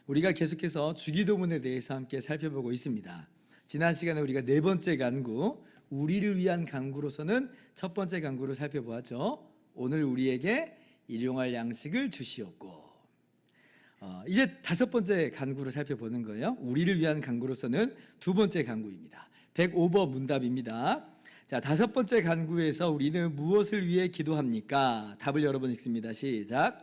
우리가 계속해서 주기도문에 대해서 함께 살펴보고 있습니다. 지난 시간에 우리가 네 번째 간구, 우리를 위한 간구로서는 첫 번째 간구를 살펴보았죠. 오늘 우리에게 일용할 양식을 주시옵고. 이제 다섯 번째 간구를 살펴보는 거예요. 우리를 위한 간구로서는 두 번째 간구입니다. 105번 문답입니다. 자, 다섯 번째 간구에서 우리는 무엇을 위해 기도합니까? 답을 여러 번 읽습니다. 시작.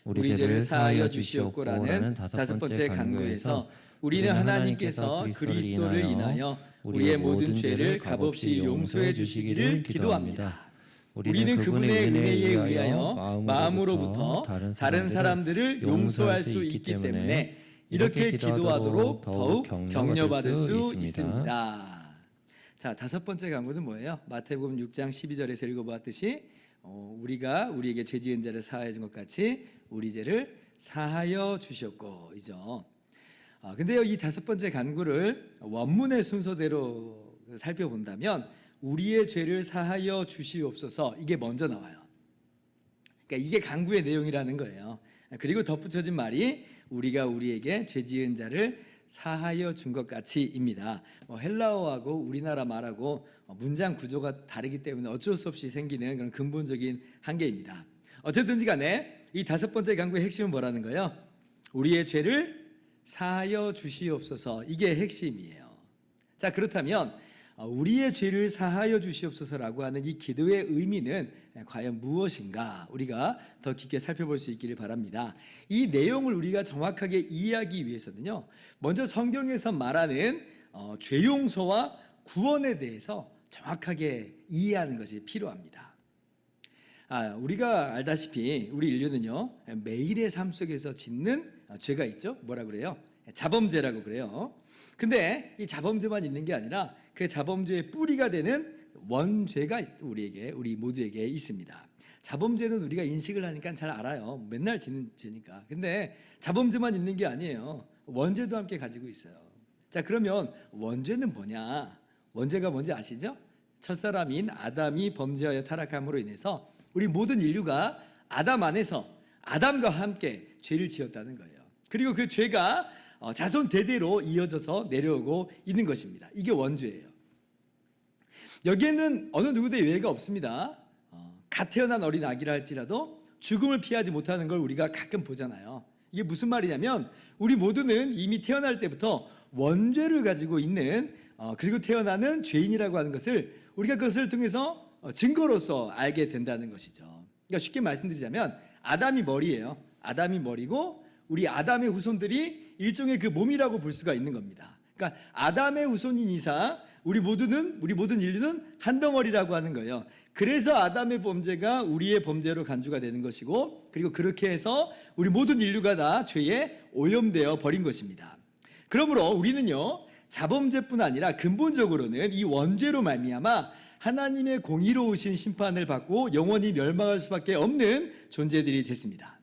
우리 죄를 사하여 주시옵고라는 다섯 번째 간구에서 우리는 하나님께서 그리스도를 인하여 우리의 모든 죄를 값없이 용서해 주시기를 기도합니다. 우리는 그분의 은혜에 의하여 마음으로부터 다른 사람들을 용서할 수 있기 때문에 이렇게 기도하도록 더욱 격려받을 수 있습니다. 자, 다섯 번째 간구는 뭐예요? 마태복음 6장 12절에서 읽어보았듯이 우리가 우리에게 죄 지은 자를 사하여 준 것 같이 우리 죄를 사하여 주셨고 이죠. 근데요, 이 다섯 번째 간구를 원문의 순서대로 살펴본다면 우리의 죄를 사하여 주시옵소서, 이게 먼저 나와요. 그러니까 이게 간구의 내용이라는 거예요. 그리고 덧붙여진 말이 우리가 우리에게 죄 지은 자를 사하여 준 것 같이입니다. 헬라어하고 우리나라 말하고 문장 구조가 다르기 때문에 어쩔 수 없이 생기는 그런 근본적인 한계입니다. 어쨌든지 간에 이 다섯 번째 간구의 핵심은 뭐라는 거예요? 우리의 죄를 사하여 주시옵소서, 이게 핵심이에요. 자, 그렇다면 우리의 죄를 사하여 주시옵소서라고 하는 이 기도의 의미는 과연 무엇인가, 우리가 더 깊게 살펴볼 수 있기를 바랍니다. 이 내용을 우리가 정확하게 이해하기 위해서는요, 먼저 성경에서 말하는 죄 용서와 구원에 대해서 정확하게 이해하는 것이 필요합니다. 우리가 알다시피 우리 인류는요, 매일의 삶 속에서 짓는 죄가 있죠. 뭐라 그래요? 자범죄라고 그래요. 근데 이 자범죄만 있는 게 아니라 그 자범죄의 뿌리가 되는 원죄가 우리 모두에게 있습니다. 자범죄는 우리가 인식을 하니까 잘 알아요. 맨날 짓는 죄니까. 근데 자범죄만 있는 게 아니에요. 원죄도 함께 가지고 있어요. 자, 그러면 원죄는 뭐냐? 원죄가 뭔지 아시죠? 첫사람인 아담이 범죄하여 타락함으로 인해서 우리 모든 인류가 아담 안에서 아담과 함께 죄를 지었다는 거예요. 그리고 그 죄가 자손 대대로 이어져서 내려오고 있는 것입니다. 이게 원죄예요. 여기에는 어느 누구도 예외가 없습니다. 갓 태어난 어린 아기라 할지라도 죽음을 피하지 못하는 걸 우리가 가끔 보잖아요. 이게 무슨 말이냐면 우리 모두는 이미 태어날 때부터 원죄를 가지고 있는 그리고 태어나는 죄인이라고 하는 것을 우리가 그것을 통해서 증거로서 알게 된다는 것이죠. 그러니까 쉽게 말씀드리자면 아담이 머리예요. 아담이 머리고 우리 아담의 후손들이 일종의 그 몸이라고 볼 수가 있는 겁니다. 그러니까 아담의 후손인 이상 우리 모든 인류는 한 덩어리라고 하는 거예요. 그래서 아담의 범죄가 우리의 범죄로 간주가 되는 것이고, 그리고 그렇게 해서 우리 모든 인류가 다 죄에 오염되어 버린 것입니다. 그러므로 우리는요, 자범죄뿐 아니라 근본적으로는 이 원죄로 말미암아 하나님의 공의로우신 심판을 받고 영원히 멸망할 수밖에 없는 존재들이 됐습니다.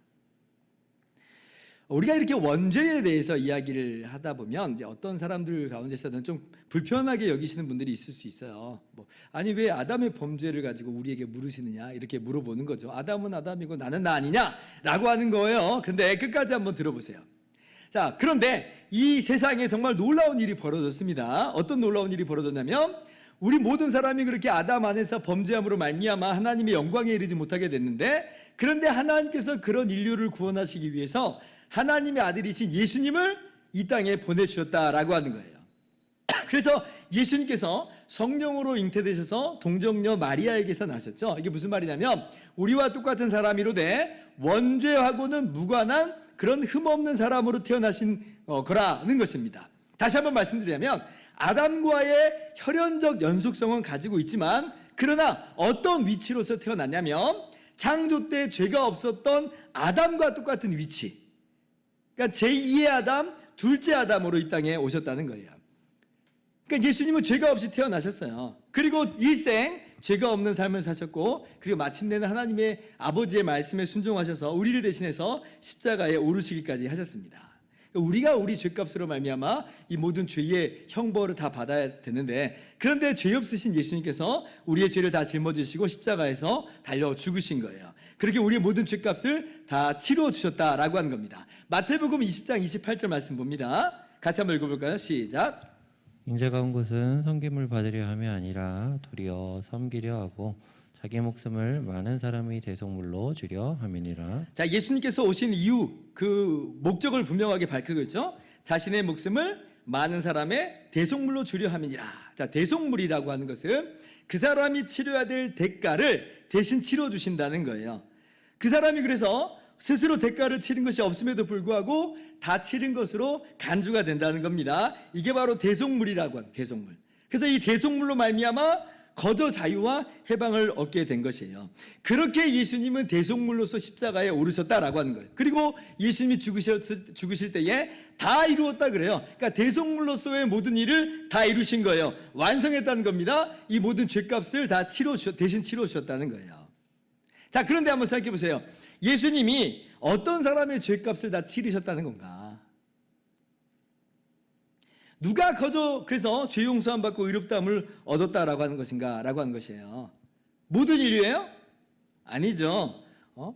우리가 이렇게 원죄에 대해서 이야기를 하다 보면 이제 어떤 사람들 가운데서는 좀 불편하게 여기시는 분들이 있을 수 있어요. 아니 왜 아담의 범죄를 가지고 우리에게 물으시느냐, 이렇게 물어보는 거죠. 아담은 아담이고 나는 나 아니냐라고 하는 거예요. 근데 끝까지 한번 들어보세요. 자, 그런데 이 세상에 정말 놀라운 일이 벌어졌습니다. 어떤 놀라운 일이 벌어졌냐면 우리 모든 사람이 그렇게 아담 안에서 범죄함으로 말미암아 하나님의 영광에 이르지 못하게 됐는데, 그런데 하나님께서 그런 인류를 구원하시기 위해서 하나님의 아들이신 예수님을 이 땅에 보내주셨다라고 하는 거예요. 그래서 예수님께서 성령으로 잉태되셔서 동정녀 마리아에게서 나셨죠. 이게 무슨 말이냐면 우리와 똑같은 사람이로되 원죄하고는 무관한 그런 흠없는 사람으로 태어나신 거라는 것입니다. 다시 한번 말씀드리자면 아담과의 혈연적 연속성은 가지고 있지만, 그러나 어떤 위치로서 태어났냐면 창조 때 죄가 없었던 아담과 똑같은 위치, 그러니까 제2의 아담, 둘째 아담으로 이 땅에 오셨다는 거예요. 그러니까 예수님은 죄가 없이 태어나셨어요. 그리고 일생 죄가 없는 삶을 사셨고, 그리고 마침내는 하나님의 아버지의 말씀에 순종하셔서 우리를 대신해서 십자가에 오르시기까지 하셨습니다. 우리가 우리 죄값으로 말미암아 이 모든 죄의 형벌을 다 받아야 되는데, 그런데 죄 없으신 예수님께서 우리의 죄를 다 짊어지시고 십자가에서 달려 죽으신 거예요. 그렇게 우리의 모든 죄값을 다 치러 주셨다라고 하는 겁니다. 마태복음 20장 28절 말씀 봅니다. 같이 한번 읽어볼까요? 시작. 인자가 온 것은 섬김을 받으려 함이 아니라 도리어 섬기려 하고 자기 목숨을 많은 사람의 대속물로 주려 함이니라. 자, 예수님께서 오신 이유, 그 목적을 분명하게 밝히고 있죠. 자신의 목숨을 많은 사람의 대속물로 주려 함이니라. 자, 대속물이라고 하는 것은 그 사람이 치러야 될 대가를 대신 치러 주신다는 거예요. 그 사람이 그래서 스스로 대가를 치른 것이 없음에도 불구하고 다 치른 것으로 간주가 된다는 겁니다. 이게 바로 대속물이라고 하는 대속물. 그래서 이 대속물로 말미암아 거저 자유와 해방을 얻게 된 것이에요. 그렇게 예수님은 대속물로서 십자가에 오르셨다라고 하는 거예요. 그리고 예수님이 죽으실 때에 다 이루었다 그래요. 그러니까 대속물로서의 모든 일을 다 이루신 거예요. 완성했다는 겁니다. 이 모든 죄값을 다 대신 치러 주셨다는 거예요. 자, 그런데 한번 생각해 보세요. 예수님이 어떤 사람의 죄값을 다 치르셨다는 건가? 누가 거저 그래서 죄 용서함 받고 의롭다함을 얻었다라고 하는 것인가? 라고 하는 것이에요. 모든 인류예요? 아니죠.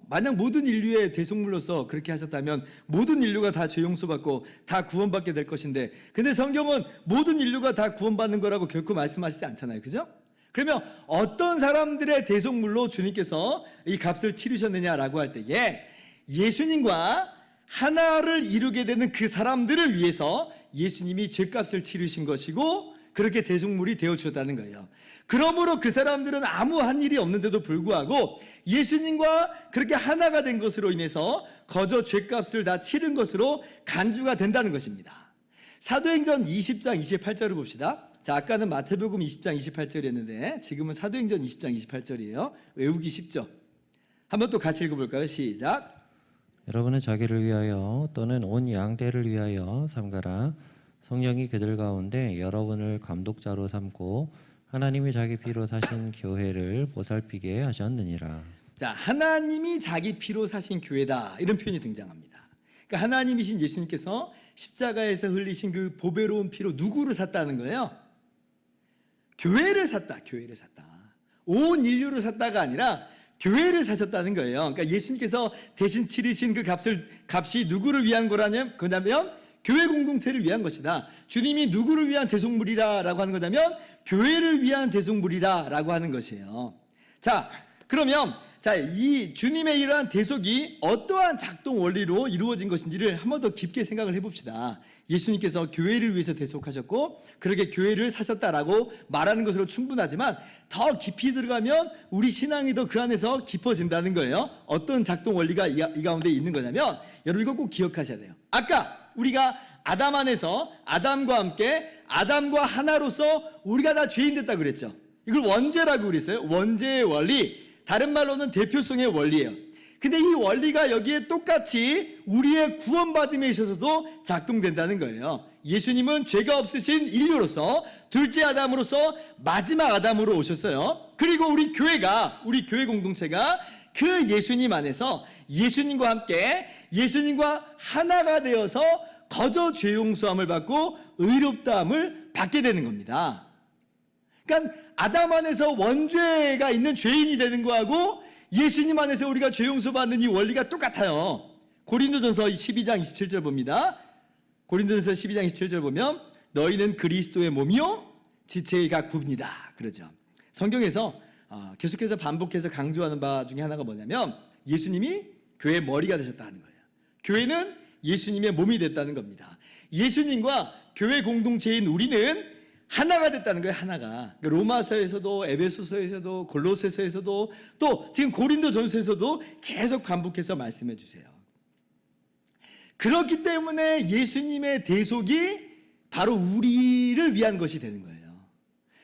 만약 모든 인류의 대속물로서 그렇게 하셨다면 모든 인류가 다 죄 용서받고 다 구원받게 될 것인데, 근데 성경은 모든 인류가 다 구원받는 거라고 결코 말씀하시지 않잖아요. 그죠? 그러면 어떤 사람들의 대속물로 주님께서 이 값을 치르셨느냐라고 할 때에 예수님과 하나를 이루게 되는 그 사람들을 위해서 예수님이 죄값을 치르신 것이고 그렇게 대속물이 되어주셨다는 거예요. 그러므로 그 사람들은 아무 한 일이 없는데도 불구하고 예수님과 그렇게 하나가 된 것으로 인해서 거저 죄값을 다 치른 것으로 간주가 된다는 것입니다. 사도행전 20장 28절을 봅시다. 자, 아까는 마태복음 20장 28절이었는데 지금은 사도행전 20장 28절이에요. 외우기 쉽죠? 한번 또 같이 읽어볼까요? 시작. 여러분은 자기를 위하여 또는 온 양떼를 위하여 삼가라. 성령이 그들 가운데 여러분을 감독자로 삼고 하나님이 자기 피로 사신 교회를 보살피게 하셨느니라. 자, 하나님이 자기 피로 사신 교회다, 이런 표현이 등장합니다. 그러니까 하나님이신 예수님께서 십자가에서 흘리신 그 보배로운 피로 누구를 샀다는 거예요? 교회를 샀다. 교회를 샀다. 온 인류를 샀다가 아니라 교회를 사셨다는 거예요. 그러니까 예수님께서 대신 치르신 그 값이 누구를 위한 거라면 교회 공동체를 위한 것이다. 주님이 누구를 위한 대속물이라라고 하는 거냐면 교회를 위한 대속물이라라고 하는 것이에요. 자, 그러면 이 주님의 이러한 대속이 어떠한 작동 원리로 이루어진 것인지를 한 번 더 깊게 생각을 해봅시다. 예수님께서 교회를 위해서 대속하셨고 그렇게 교회를 사셨다라고 말하는 것으로 충분하지만 더 깊이 들어가면 우리 신앙이 더 그 안에서 깊어진다는 거예요. 어떤 작동 원리가 이 가운데 있는 거냐면, 여러분 이거 꼭 기억하셔야 돼요. 아까 우리가 아담 안에서 아담과 함께 아담과 하나로서 우리가 다 죄인 됐다고 그랬죠. 이걸 원죄라고 그랬어요. 원죄의 원리, 다른 말로는 대표성의 원리예요. 근데 이 원리가 여기에 똑같이 우리의 구원받음에 있어서도 작동된다는 거예요. 예수님은 죄가 없으신 인류로서 둘째 아담으로서 마지막 아담으로 오셨어요. 그리고 우리 교회 공동체가 그 예수님 안에서 예수님과 함께 예수님과 하나가 되어서 거저 죄 용서함을 받고 의롭다함을 받게 되는 겁니다. 그러니까 아담 안에서 원죄가 있는 죄인이 되는 거하고 예수님 안에서 우리가 죄 용서받는 이 원리가 똑같아요. 고린도전서 12장 27절 봅니다. 고린도전서 12장 27절 보면 너희는 그리스도의 몸이요 지체의 각 부분이다 그러죠. 성경에서 계속해서 반복해서 강조하는 바 중에 하나가 뭐냐면 예수님이 교회의 머리가 되셨다는 거예요. 교회는 예수님의 몸이 됐다는 겁니다. 예수님과 교회 공동체인 우리는 하나가 됐다는 거예요. 하나가. 로마서에서도 에베소서에서도 골로새서에서도 또 지금 고린도전서에서도 계속 반복해서 말씀해 주세요. 그렇기 때문에 예수님의 대속이 바로 우리를 위한 것이 되는 거예요.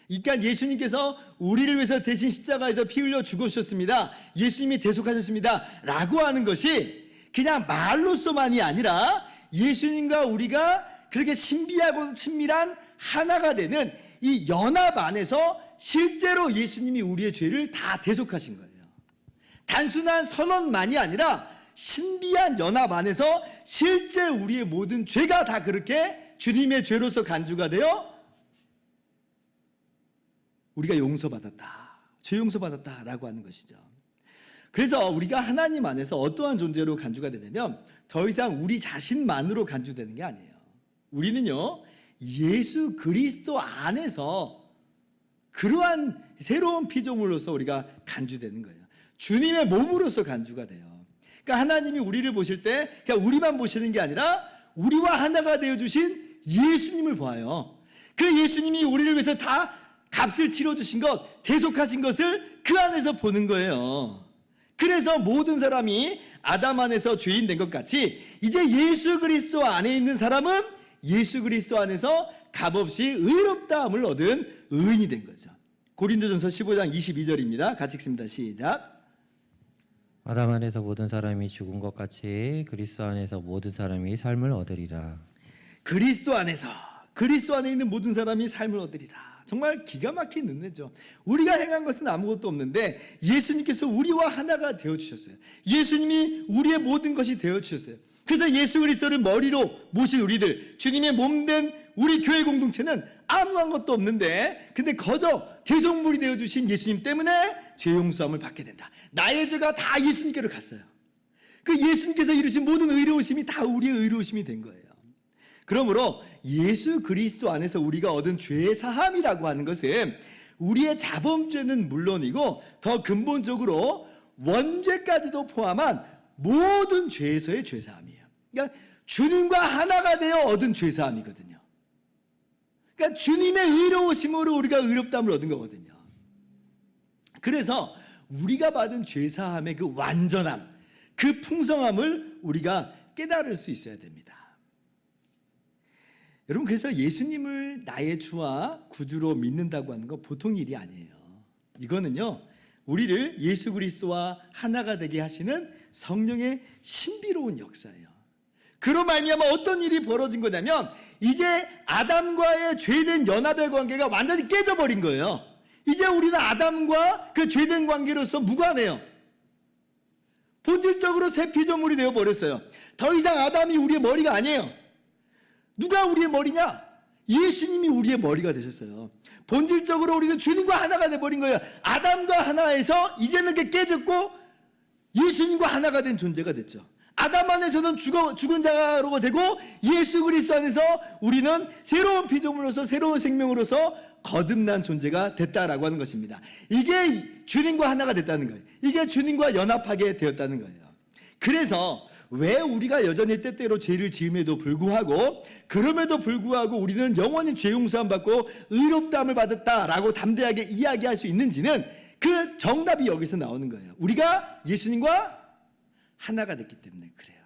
그러니까 예수님께서 우리를 위해서 대신 십자가에서 피 흘려 죽으셨습니다. 예수님이 대속하셨습니다. 라고 하는 것이 그냥 말로서만이 아니라 예수님과 우리가 그렇게 신비하고 친밀한 하나가 되는 이 연합 안에서 실제로 예수님이 우리의 죄를 다 대속하신 거예요. 단순한 선언만이 아니라 신비한 연합 안에서 실제 우리의 모든 죄가 다 그렇게 주님의 죄로서 간주가 되어 우리가 용서받았다, 죄 용서받았다라고 하는 것이죠. 그래서 우리가 하나님 안에서 어떠한 존재로 간주가 되냐면 더 이상 우리 자신만으로 간주되는 게 아니에요. 우리는요, 예수 그리스도 안에서 그러한 새로운 피조물로서 우리가 간주되는 거예요. 주님의 몸으로서 간주가 돼요. 그러니까 하나님이 우리를 보실 때 그냥 우리만 보시는 게 아니라 우리와 하나가 되어주신 예수님을 봐요. 그 예수님이 우리를 위해서 다 값을 치러주신 것, 대속하신 것을 그 안에서 보는 거예요. 그래서 모든 사람이 아담 안에서 죄인 된 것 같이 이제 예수 그리스도 안에 있는 사람은 예수 그리스도 안에서 값없이 의롭다함을 얻은 의인이 된 거죠. 고린도전서 15장 22절입니다. 같이 읽습니다. 시작. 아담 안에서 모든 사람이 죽은 것 같이 그리스도 안에서 모든 사람이 삶을 얻으리라. 그리스도 안에 있는 모든 사람이 삶을 얻으리라. 정말 기가 막힌 은혜죠. 우리가 행한 것은 아무것도 없는데 예수님께서 우리와 하나가 되어주셨어요. 예수님이 우리의 모든 것이 되어주셨어요. 그래서 예수 그리스도를 머리로 모신 우리들, 주님의 몸된 우리 교회 공동체는 아무한 것도 없는데 근데 거저 대속물이 되어주신 예수님 때문에 죄 용서함을 받게 된다. 나의 죄가 다 예수님께로 갔어요. 그 예수님께서 이루신 모든 의로우심이 다 우리의 의로우심이 된 거예요. 그러므로 예수 그리스도 안에서 우리가 얻은 죄의 사함이라고 하는 것은 우리의 자범죄는 물론이고 더 근본적으로 원죄까지도 포함한 모든 죄에서의 죄사함이에요. 그러니까 주님과 하나가 되어 얻은 죄사함이거든요. 그러니까 주님의 의로우심으로 우리가 의롭다함을 얻은 거거든요. 그래서 우리가 받은 죄사함의 그 완전함, 그 풍성함을 우리가 깨달을 수 있어야 됩니다. 여러분, 그래서 예수님을 나의 주와 구주로 믿는다고 하는 건 보통 일이 아니에요. 이거는요, 우리를 예수 그리스도와 하나가 되게 하시는 성령의 신비로운 역사예요. 그로 말미암아 어떤 일이 벌어진 거냐면 이제 아담과의 죄된 연합의 관계가 완전히 깨져버린 거예요. 이제 우리는 아담과 그 죄된 관계로서 무관해요. 본질적으로 새 피조물이 되어버렸어요. 더 이상 아담이 우리의 머리가 아니에요. 누가 우리의 머리냐? 예수님이 우리의 머리가 되셨어요. 본질적으로 우리는 주님과 하나가 돼버린 거예요. 아담과 하나에서 이제는 그게 깨졌고 예수님과 하나가 된 존재가 됐죠. 아담 안에서는 죽은 자로 되고 예수 그리스도 안에서 우리는 새로운 피조물로서 새로운 생명으로서 거듭난 존재가 됐다라고 하는 것입니다. 이게 주님과 하나가 됐다는 거예요. 이게 주님과 연합하게 되었다는 거예요. 그래서 왜 우리가 여전히 때때로 죄를 지음에도 불구하고 그럼에도 불구하고 우리는 영원히 죄 용서함 받고 의롭다함을 받았다라고 담대하게 이야기할 수 있는지는 그 정답이 여기서 나오는 거예요. 우리가 예수님과 하나가 됐기 때문에 그래요.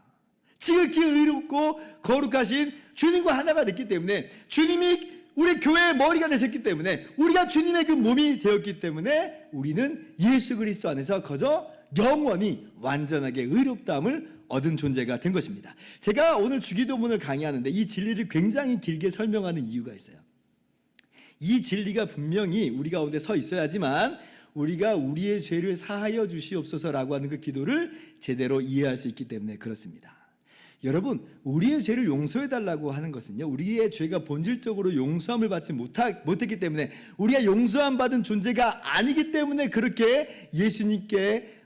지극히 의롭고 거룩하신 주님과 하나가 됐기 때문에 주님이 우리 교회의 머리가 되셨기 때문에 우리가 주님의 그 몸이 되었기 때문에 우리는 예수 그리스도 안에서 거저 영원히 완전하게 의롭다함을 얻은 존재가 된 것입니다. 제가 오늘 주기도문을 강의하는데 이 진리를 굉장히 길게 설명하는 이유가 있어요. 이 진리가 분명히 우리 가운데 서 있어야지만 우리가 우리의 죄를 사하여 주시옵소서라고 하는 그 기도를 제대로 이해할 수 있기 때문에 그렇습니다. 여러분, 우리의 죄를 용서해달라고 하는 것은요, 우리의 죄가 본질적으로 용서함을 받지 못했기 때문에 우리가 용서함 받은 존재가 아니기 때문에 그렇게 예수님께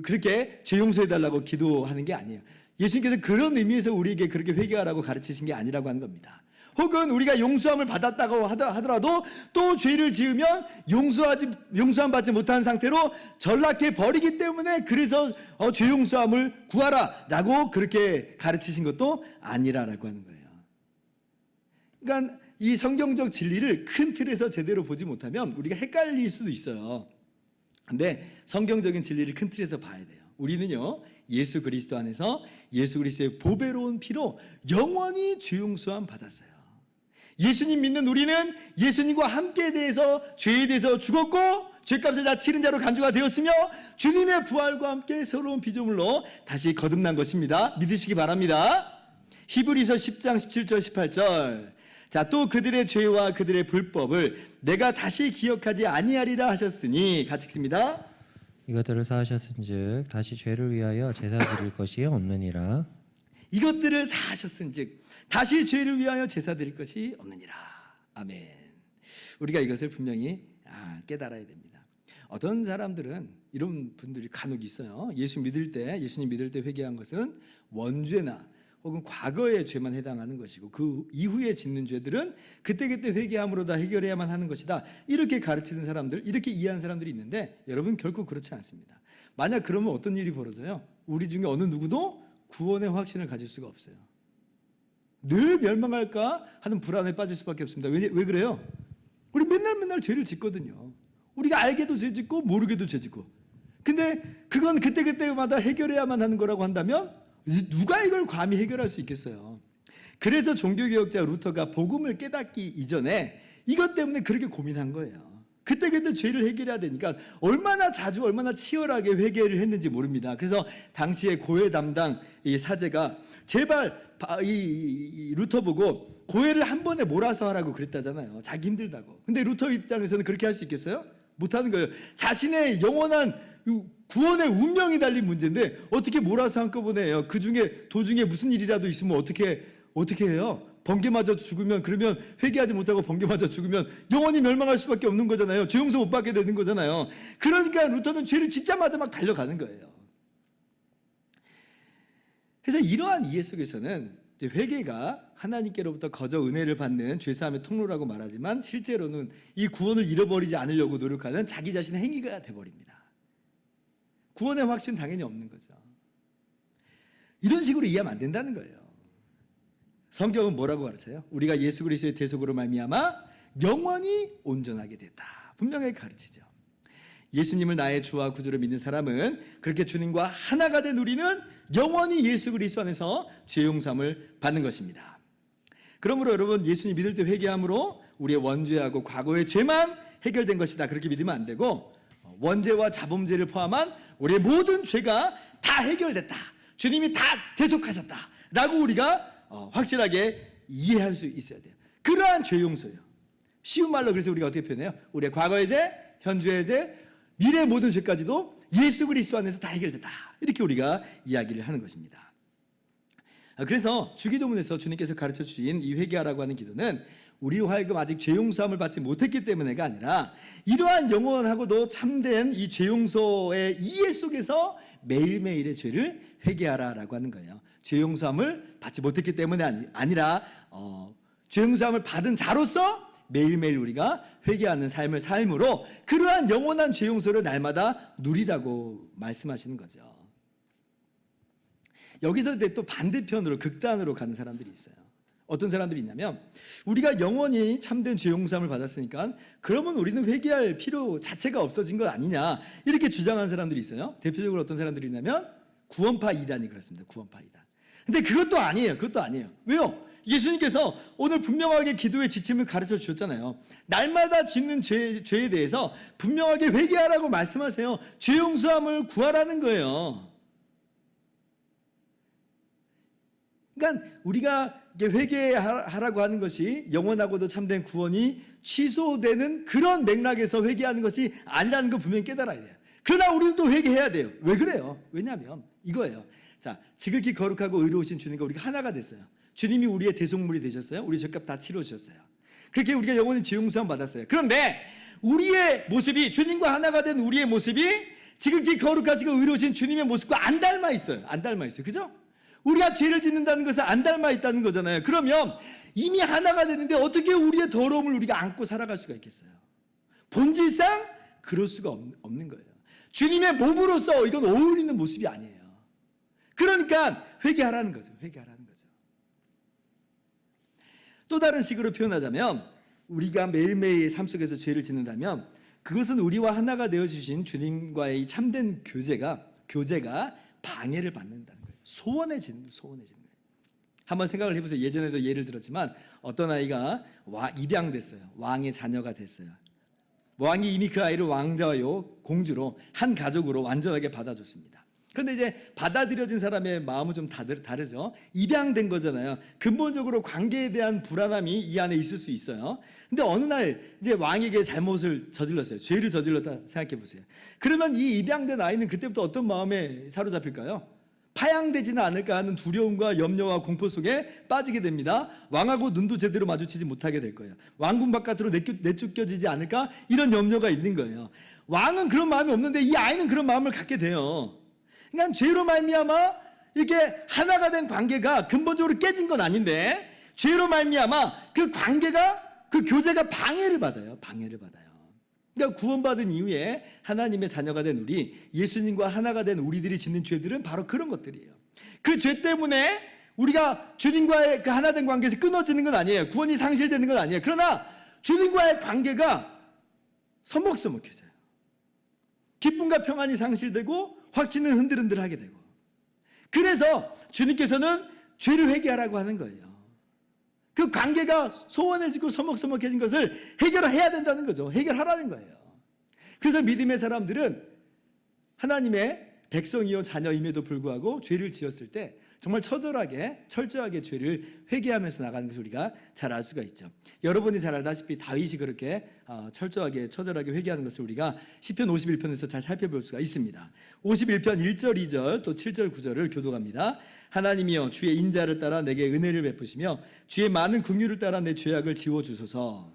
그렇게 죄 용서해달라고 기도하는 게 아니에요. 예수님께서 그런 의미에서 우리에게 그렇게 회개하라고 가르치신 게 아니라고 하는 겁니다. 혹은 우리가 용서함을 받았다고 하더라도 또 죄를 지으면 용서함 받지 못한 상태로 전락해 버리기 때문에 그래서 죄 용서함을 구하라라고 그렇게 가르치신 것도 아니라라고 하는 거예요. 그러니까 이 성경적 진리를 큰 틀에서 제대로 보지 못하면 우리가 헷갈릴 수도 있어요. 근데 성경적인 진리를 큰 틀에서 봐야 돼요. 우리는요, 예수 그리스도 안에서 예수 그리스도의 보배로운 피로 영원히 죄 용서함 받았어요. 예수님 믿는 우리는 예수님과 함께 대해서 죄에 대해서 죽었고 죄값을 다 치른 자로 간주가 되었으며 주님의 부활과 함께 새로운 피조물로 다시 거듭난 것입니다. 믿으시기 바랍니다. 히브리서 10장 17절 18절. 자, 또 그들의 죄와 그들의 불법을 내가 다시 기억하지 아니하리라 하셨으니, 같이 읽습니다. 이것들을 사하셨은즉 다시 죄를 위하여 제사 드릴 것이 없느니라. 이것들을 사하셨은즉 다시 죄를 위하여 제사 드릴 것이 없느니라. 아멘. 우리가 이것을 분명히 깨달아야 됩니다. 어떤 사람들은 이런 분들이 간혹 있어요. 예수님 믿을 때 회개한 것은 원죄나 혹은 과거의 죄만 해당하는 것이고 그 이후에 짓는 죄들은 그때그때 회개함으로 다 해결해야만 하는 것이다. 이렇게 가르치는 사람들, 이렇게 이해하는 사람들이 있는데 여러분 결코 그렇지 않습니다. 만약 그러면 어떤 일이 벌어져요? 우리 중에 어느 누구도 구원의 확신을 가질 수가 없어요. 늘 멸망할까 하는 불안에 빠질 수밖에 없습니다. 왜 그래요? 우리 맨날 죄를 짓거든요. 우리가 알게도 죄 짓고 모르게도 죄 짓고. 근데 그건 그때그때마다 해결해야만 하는 거라고 한다면 누가 이걸 감히 해결할 수 있겠어요? 그래서 종교개혁자 루터가 복음을 깨닫기 이전에 이것 때문에 그렇게 고민한 거예요. 그때그때 죄를 해결해야 되니까 얼마나 자주 얼마나 치열하게 회개를 했는지 모릅니다. 그래서 당시에 고해 담당 이 사제가 제발 이 루터 보고 고해를 한 번에 몰아서 하라고 그랬다잖아요. 자기 힘들다고. 근데 루터 입장에서는 그렇게 할 수 있겠어요? 못하는 거예요. 자신의 영원한 구원의 운명이 달린 문제인데 어떻게 몰아서 한꺼번에 해요? 그 중에 도중에 무슨 일이라도 있으면 어떻게 해요? 번개 맞아 죽으면, 그러면 회개하지 못하고 번개 맞아 죽으면 영원히 멸망할 수밖에 없는 거잖아요. 죄 용서 못 받게 되는 거잖아요. 그러니까 루터는 죄를 짓자마자 막 달려가는 거예요. 그래서 이러한 이해 속에서는 이제 회개가 하나님께로부터 거저 은혜를 받는 죄사함의 통로라고 말하지만 실제로는 이 구원을 잃어버리지 않으려고 노력하는 자기 자신의 행위가 돼버립니다. 구원의 확신 당연히 없는 거죠. 이런 식으로 이해하면 안 된다는 거예요. 성경은 뭐라고 가르쳐요? 우리가 예수 그리스도의 대속으로 말미암아 영원히 온전하게 됐다. 분명하게 가르치죠. 예수님을 나의 주와 구주로 믿는 사람은 그렇게 주님과 하나가 된 우리는 영원히 예수 그리스도 안에서 죄 용서함을 받는 것입니다. 그러므로 여러분 예수님 믿을 때 회개함으로 우리의 원죄하고 과거의 죄만 해결된 것이다. 그렇게 믿으면 안 되고 원죄와 자범죄를 포함한 우리의 모든 죄가 다 해결됐다. 주님이 다 대속하셨다. 라고 우리가 확실하게 이해할 수 있어야 돼요. 그러한 죄 용서예요. 쉬운 말로 그래서 우리가 어떻게 표현해요? 우리의 과거의 죄, 현재의 죄, 미래의 모든 죄까지도 예수 그리스도 안에서 다 해결됐다. 이렇게 우리가 이야기를 하는 것입니다. 그래서 주기도문에서 주님께서 가르쳐 주신 이 회개하라고 하는 기도는 우리로 하여금 아직 죄 용서함을 받지 못했기 때문에가 아니라 이러한 영원하고도 참된 이 죄 용서의 이해 속에서 매일매일의 죄를 회개하라라고 하는 거예요. 죄 용서함을 받지 못했기 때문에 아니라 죄 용서함을 받은 자로서 매일매일 우리가 회개하는 삶을 삶으로 그러한 영원한 죄 용서를 날마다 누리라고 말씀하시는 거죠. 여기서 또 반대편으로 극단으로 가는 사람들이 있어요. 어떤 사람들이 있냐면 우리가 영원히 참된 죄 용서함을 받았으니까 그러면 우리는 회개할 필요 자체가 없어진 것 아니냐 이렇게 주장하는 사람들이 있어요. 대표적으로 어떤 사람들이 있냐면 구원파 이단이 그렇습니다. 구원파 이단. 근데 그것도 아니에요. 왜요? 예수님께서 오늘 분명하게 기도의 지침을 가르쳐 주셨잖아요. 날마다 짓는 죄에 대해서 분명하게 회개하라고 말씀하세요. 죄 용서함을 구하라는 거예요. 그러니까 우리가 회개하라고 하는 것이 영원하고도 참된 구원이 취소되는 그런 맥락에서 회개하는 것이 아니라는 걸 분명히 깨달아야 돼요. 그러나 우리는 또 회개해야 돼요. 왜 그래요? 왜냐하면 이거예요. 자, 지극히 거룩하고 의로우신 주님과 우리가 하나가 됐어요. 주님이 우리의 대속물이 되셨어요. 우리 죄값 다 치러주셨어요. 그렇게 우리가 영원히 죄 용서함 받았어요. 그런데 우리의 모습이 주님과 하나가 된 우리의 모습이 지극히 거룩하시고 의로우신 주님의 모습과 안 닮아 있어요. 안 닮아 있어요. 그죠? 우리가 죄를 짓는다는 것은 안 닮아 있다는 거잖아요. 그러면 이미 하나가 되는데 어떻게 우리의 더러움을 우리가 안고 살아갈 수가 있겠어요? 본질상 그럴 수가 없는 거예요. 주님의 몸으로서 이건 어울리는 모습이 아니에요. 그러니까 회개하라는 거죠. 회개하라는 거죠. 또 다른 식으로 표현하자면 우리가 매일매일 삶 속에서 죄를 짓는다면 그것은 우리와 하나가 되어주신 주님과의 참된 교제가 방해를 받는다는 거예요. 소원해지는 거예요. 한번 생각을 해보세요. 예전에도 예를 들었지만 어떤 아이가 입양됐어요. 왕의 자녀가 됐어요. 왕이 이미 그 아이를 왕자요 공주로 한 가족으로 완전하게 받아줬습니다. 그런데 이제 받아들여진 사람의 마음은 좀 다르죠. 입양된 거잖아요. 근본적으로 관계에 대한 불안함이 이 안에 있을 수 있어요. 근데 어느 날 이제 왕에게 잘못을 저질렀어요. 죄를 저질렀다 생각해 보세요. 그러면 이 입양된 아이는 그때부터 어떤 마음에 사로잡힐까요? 파양되지는 않을까 하는 두려움과 염려와 공포 속에 빠지게 됩니다. 왕하고 눈도 제대로 마주치지 못하게 될 거예요. 왕궁 바깥으로 내쫓겨지지 않을까 이런 염려가 있는 거예요. 왕은 그런 마음이 없는데 이 아이는 그런 마음을 갖게 돼요. 그러니까 죄로 말미암아 이렇게 하나가 된 관계가 근본적으로 깨진 건 아닌데 죄로 말미암아 그 관계가 그 교제가 방해를 받아요. 그러니까 구원받은 이후에 하나님의 자녀가 된 우리, 예수님과 하나가 된 우리들이 짓는 죄들은 바로 그런 것들이에요. 그 죄 때문에 우리가 주님과의 그 하나 된 관계에서 끊어지는 건 아니에요. 구원이 상실되는 건 아니에요. 그러나 주님과의 관계가 서먹서먹해져요. 기쁨과 평안이 상실되고 확신은 흔들흔들하게 되고, 그래서 주님께서는 죄를 회개하라고 하는 거예요. 그 관계가 소원해지고 서먹서먹해진 것을 해결해야 된다는 거죠. 해결하라는 거예요. 그래서 믿음의 사람들은 하나님의 백성이요 자녀임에도 불구하고 죄를 지었을 때 정말 처절하게 철저하게 죄를 회개하면서 나가는 것을 우리가 잘 알 수가 있죠. 여러분이 잘 알다시피 다윗이 그렇게 처절하게 회개하는 것을 우리가 시편 51편에서 잘 살펴볼 수가 있습니다. 51편 1절 2절 또 7절 9절을 교독합니다. 하나님이여 주의 인자를 따라 내게 은혜를 베푸시며 주의 많은 긍휼을 따라 내 죄악을 지워주소서.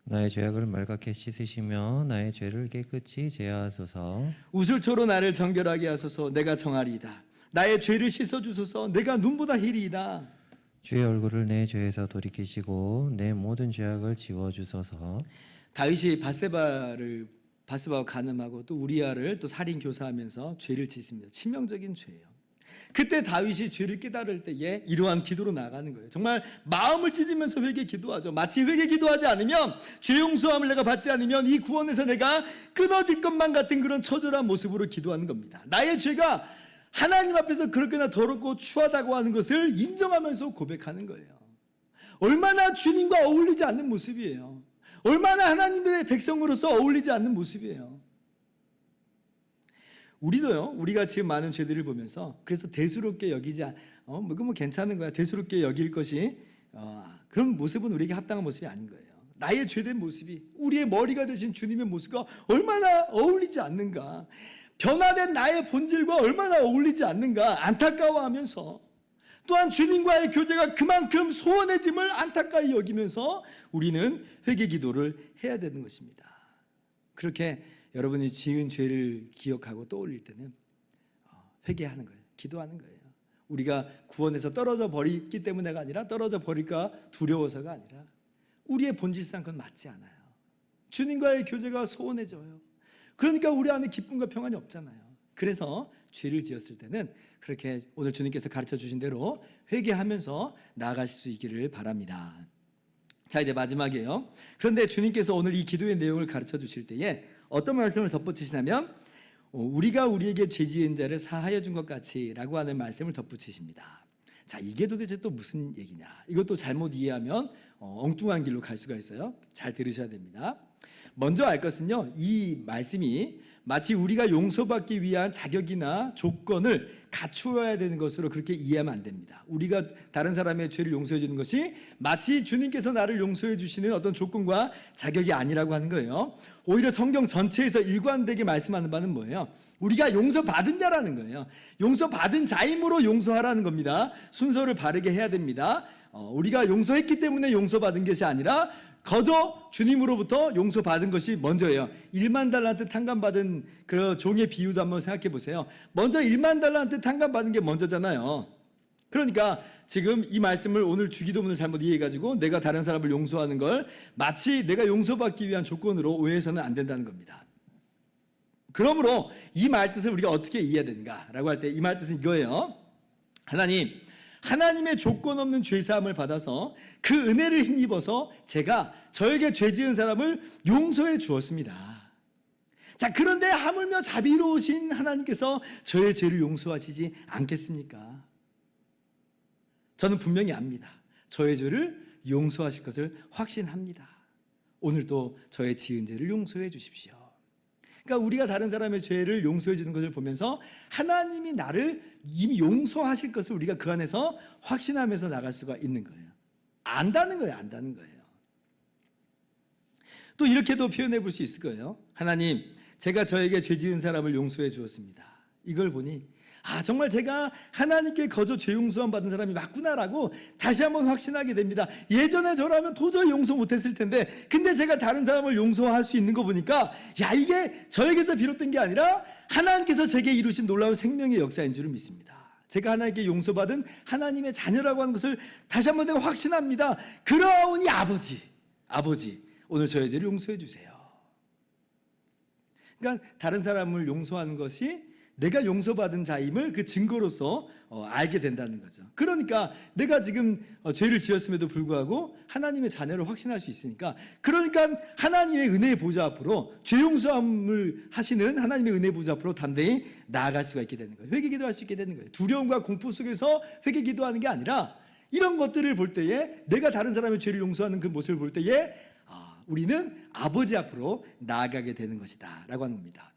나의 죄악을 말갛게 씻으시며 나의 죄를 깨끗이 제하소서. 우슬초로 나를 정결하게 하소서. 내가 정하리이다. 나의 죄를 씻어주소서. 내가 눈보다 희리이다. 주의 얼굴을 내 죄에서 돌이키시고 내 모든 죄악을 지워주소서. 다윗이 바세바와 간음하고 또 우리아를 또 살인 교사하면서 죄를 짓습니다. 치명적인 죄예요. 그때 다윗이 죄를 깨달을 때에 이러한 기도로 나가는 거예요. 정말 마음을 찢으면서 회개 기도하죠. 마치 회개 기도하지 않으면, 죄 용서함을 내가 받지 않으면 이 구원에서 내가 끊어질 것만 같은 그런 처절한 모습으로 기도하는 겁니다. 나의 죄가 하나님 앞에서 그렇게나 더럽고 추하다고 하는 것을 인정하면서 고백하는 거예요. 얼마나 주님과 어울리지 않는 모습이에요. 얼마나 하나님의 백성으로서 어울리지 않는 모습이에요. 우리도요, 우리가 지금 많은 죄들을 보면서 그래서 대수롭게 여기지 뭐 괜찮은 거야. 대수롭게 여길 것이 그런 모습은 우리에게 합당한 모습이 아닌 거예요. 나의 죄된 모습이 우리의 머리가 되신 주님의 모습과 얼마나 어울리지 않는가, 변화된 나의 본질과 얼마나 어울리지 않는가 안타까워하면서, 또한 주님과의 교제가 그만큼 소원해짐을 안타까이 여기면서 우리는 회개 기도를 해야 되는 것입니다. 그렇게 여러분이 지은 죄를 기억하고 떠올릴 때는 회개하는 거예요. 기도하는 거예요. 우리가 구원에서 떨어져 버리기 때문에가 아니라 떨어져 버릴까 두려워서가 아니라 우리의 본질상 그건 맞지 않아요. 주님과의 교제가 소원해져요. 그러니까 우리 안에 기쁨과 평안이 없잖아요. 그래서 죄를 지었을 때는 그렇게 오늘 주님께서 가르쳐 주신 대로 회개하면서 나아가실 수 있기를 바랍니다. 자, 이제 마지막이에요. 그런데 주님께서 오늘 이 기도의 내용을 가르쳐 주실 때에 어떤 말씀을 덧붙이시냐면 우리가 우리에게 죄 지은 자를 사하여 준 것 같이 라고 하는 말씀을 덧붙이십니다. 자, 이게 도대체 또 무슨 얘기냐, 이것도 잘못 이해하면 엉뚱한 길로 갈 수가 있어요. 잘 들으셔야 됩니다. 먼저 알 것은요, 이 말씀이 마치 우리가 용서받기 위한 자격이나 조건을 갖추어야 되는 것으로 그렇게 이해하면 안 됩니다. 우리가 다른 사람의 죄를 용서해 주는 것이 마치 주님께서 나를 용서해 주시는 어떤 조건과 자격이 아니라고 하는 거예요. 오히려 성경 전체에서 일관되게 말씀하는 바는 뭐예요? 우리가 용서받은 자라는 거예요. 용서받은 자임으로 용서하라는 겁니다. 순서를 바르게 해야 됩니다. 우리가 용서했기 때문에 용서받은 것이 아니라 거저 주님으로부터 용서받은 것이 먼저예요. 1만 달란트 탕감받은 그 종의 비유도 한번 생각해 보세요. 먼저 1만 달란트 탕감받은 게 먼저잖아요. 그러니까 지금 이 말씀을 오늘 주기도문을 잘못 이해해가지고 내가 다른 사람을 용서하는 걸 마치 내가 용서받기 위한 조건으로 오해해서는 안 된다는 겁니다. 그러므로 이 말뜻을 우리가 어떻게 이해해야 되는가라고 할 때 이 말뜻은 이거예요. 하나님의 조건 없는 죄사함을 받아서 그 은혜를 힘입어서 제가 저에게 죄 지은 사람을 용서해 주었습니다. 자, 그런데 하물며 자비로우신 하나님께서 저의 죄를 용서하시지 않겠습니까? 저는 분명히 압니다. 저의 죄를 용서하실 것을 확신합니다. 오늘도 저의 지은 죄를 용서해 주십시오. 그러니까 우리가 다른 사람의 죄를 용서해 주는 것을 보면서 하나님이 나를 이미 용서하실 것을 우리가 그 안에서 확신하면서 나갈 수가 있는 거예요. 안다는 거예요. 또 이렇게도 표현해 볼 수 있을 거예요. 하나님, 제가 저에게 죄 지은 사람을 용서해 주었습니다. 이걸 보니 정말 제가 하나님께 거저 죄 용서함 받은 사람이 맞구나라고 다시 한번 확신하게 됩니다. 예전에 저라면 도저히 용서 못했을 텐데, 근데 제가 다른 사람을 용서할 수 있는 거 보니까 이게 저에게서 비롯된 게 아니라 하나님께서 제게 이루신 놀라운 생명의 역사인 줄을 믿습니다. 제가 하나님께 용서받은 하나님의 자녀라고 하는 것을 다시 한번 내가 확신합니다. 그러하오니 아버지 오늘 저의 죄를 용서해 주세요. 그러니까 다른 사람을 용서하는 것이 내가 용서받은 자임을 그 증거로서 알게 된다는 거죠. 그러니까 내가 지금 죄를 지었음에도 불구하고 하나님의 자녀를 확신할 수 있으니까, 그러니까 하나님의 은혜의 보좌 앞으로, 죄 용서함을 하시는 하나님의 은혜의 보좌 앞으로 담대히 나아갈 수가 있게 되는 거예요. 회개 기도할 수 있게 되는 거예요. 두려움과 공포 속에서 회개 기도하는 게 아니라 이런 것들을 볼 때에, 내가 다른 사람의 죄를 용서하는 그 모습을 볼 때에 우리는 아버지 앞으로 나아가게 되는 것이다 라고 하는 겁니다.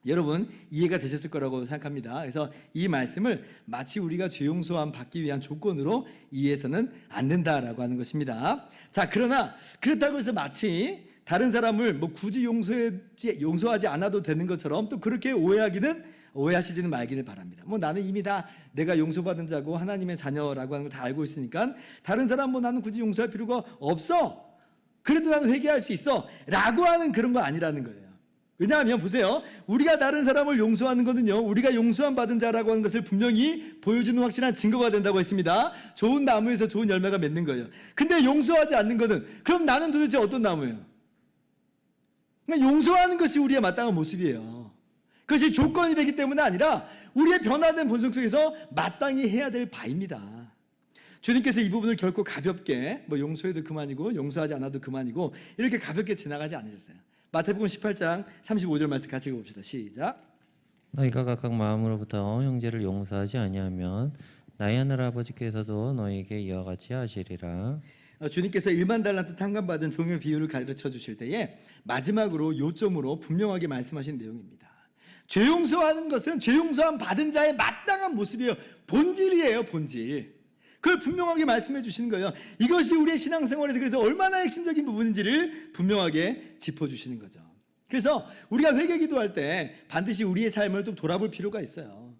여러분 이해가 되셨을 거라고 생각합니다. 그래서 이 말씀을 마치 우리가 죄 용서함 받기 위한 조건으로 이해해서는 안 된다라고 하는 것입니다. 자, 그러나 그렇다고 해서 마치 다른 사람을 굳이 용서하지 않아도 되는 것처럼 또 그렇게 오해하시지는 말기를 바랍니다. 나는 이미 다 내가 용서받은 자고 하나님의 자녀라고 하는 걸 다 알고 있으니까 다른 사람 나는 굳이 용서할 필요가 없어, 그래도 나는 회개할 수 있어 라고 하는 그런 거 아니라는 거예요. 왜냐하면 보세요, 우리가 다른 사람을 용서하는 것은요, 우리가 용서함 받은 자라고 하는 것을 분명히 보여주는 확실한 증거가 된다고 했습니다. 좋은 나무에서 좋은 열매가 맺는 거예요. 근데 용서하지 않는 것은, 그럼 나는 도대체 어떤 나무예요? 그러니까 용서하는 것이 우리의 마땅한 모습이에요. 그것이 조건이 되기 때문에 아니라 우리의 변화된 본성 속에서 마땅히 해야 될 바입니다. 주님께서 이 부분을 결코 가볍게 용서해도 그만이고 용서하지 않아도 그만이고 이렇게 가볍게 지나가지 않으셨어요. 마태복음 18장 35절 말씀 같이 읽어봅시다. 시작. 너희가 각각 마음으로부터 형제를 용서하지 아니하면 나의 하늘 아버지께서도 너희에게 이와 같이 하시리라. 주님께서 1만 달란트 탕감받은 종의 비유를 가르쳐 주실 때에 마지막으로 요점으로 분명하게 말씀하신 내용입니다. 죄 용서하는 것은 죄 용서함 받은 자의 마땅한 모습이에요. 본질이에요, 본질. 그걸 분명하게 말씀해 주시는 거예요. 이것이 우리의 신앙생활에서 그래서 얼마나 핵심적인 부분인지를 분명하게 짚어주시는 거죠. 그래서 우리가 회개 기도할 때 반드시 우리의 삶을 좀 돌아볼 필요가 있어요.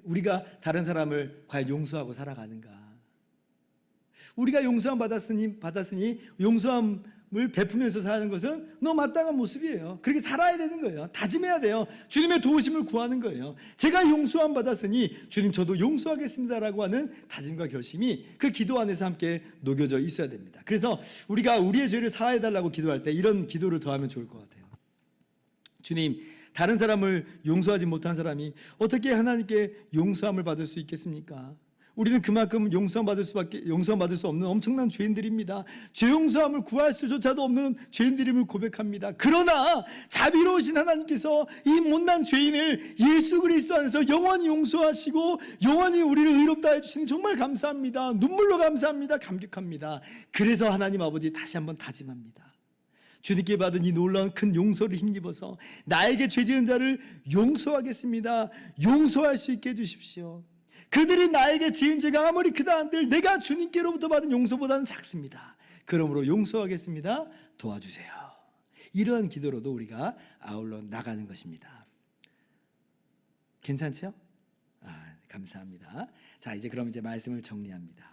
우리가 다른 사람을 과연 용서하고 살아가는가? 우리가 용서함 받았으니 용서함을 베푸면서 사는 것은 너무 마땅한 모습이에요. 그렇게 살아야 되는 거예요. 다짐해야 돼요. 주님의 도우심을 구하는 거예요. 제가 용서함 받았으니 주님 저도 용서하겠습니다라고 하는 다짐과 결심이 그 기도 안에서 함께 녹여져 있어야 됩니다. 그래서 우리가 우리의 죄를 사해달라고 기도할 때 이런 기도를 더하면 좋을 것 같아요. 주님, 다른 사람을 용서하지 못한 사람이 어떻게 하나님께 용서함을 받을 수 있겠습니까? 우리는 그만큼 용서받을 수 없는 엄청난 죄인들입니다. 죄 용서함을 구할 수조차도 없는 죄인들임을 고백합니다. 그러나 자비로우신 하나님께서 이 못난 죄인을 예수 그리스도 안에서 영원히 용서하시고 영원히 우리를 의롭다 해주시니 정말 감사합니다. 눈물로 감사합니다. 감격합니다. 그래서 하나님 아버지 다시 한번 다짐합니다. 주님께 받은 이 놀라운 큰 용서를 힘입어서 나에게 죄 지은 자를 용서하겠습니다. 용서할 수 있게 해주십시오. 그들이 나에게 지은 죄가 아무리 크다 한들 내가 주님께로부터 받은 용서보다는 작습니다. 그러므로 용서하겠습니다. 도와주세요. 이러한 기도로도 우리가 아울러 나가는 것입니다. 괜찮죠? 감사합니다. 자, 이제 그럼 말씀을 정리합니다.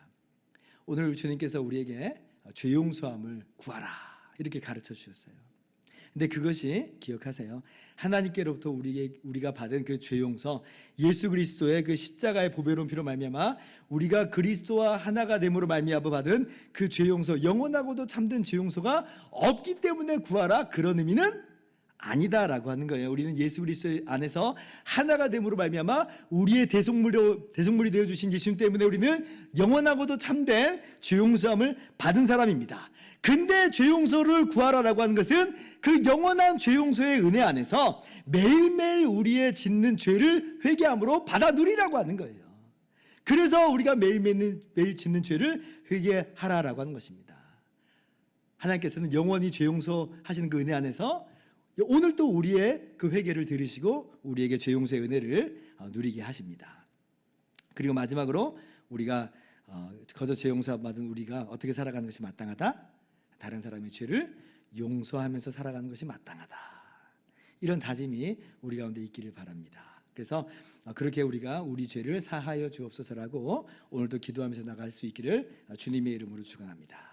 오늘 주님께서 우리에게 죄 용서함을 구하라 이렇게 가르쳐 주셨어요. 근데 그것이 기억하세요. 하나님께로부터 우리가 받은 그 죄 용서, 예수 그리스도의 그 십자가의 보배로운 피로 말미암아 우리가 그리스도와 하나가 됨으로 말미암아 받은 그 죄 용서, 영원하고도 참된 죄 용서가 없기 때문에 구하라, 그런 의미는 아니다라고 하는 거예요. 우리는 예수 그리스도 안에서 하나가 됨으로 말미암아 우리의 대속물이 되어 주신 예수님 때문에 우리는 영원하고도 참된 죄 용서함을 받은 사람입니다. 근데 죄 용서를 구하라라고 하는 것은 그 영원한 죄 용서의 은혜 안에서 매일매일 우리의 짓는 죄를 회개함으로 받아 누리라고 하는 거예요. 그래서 우리가 매일 짓는 죄를 회개하라라고 하는 것입니다. 하나님께서는 영원히 죄 용서하시는 그 은혜 안에서 오늘 또 우리의 그 회개를 들으시고 우리에게 죄 용서의 은혜를 누리게 하십니다. 그리고 마지막으로 우리가 거저 죄 용서 받은 우리가 어떻게 살아가는 것이 마땅하다? 다른 사람의 죄를 용서하면서 살아가는 것이 마땅하다. 이런 다짐이 우리 가운데 있기를 바랍니다. 그래서 그래서 그렇게 우리가 우리 죄를 사하여 주옵소서라고 오늘도 기도하면서 나갈 수 있기를 주님의 이름으로 축원합니다.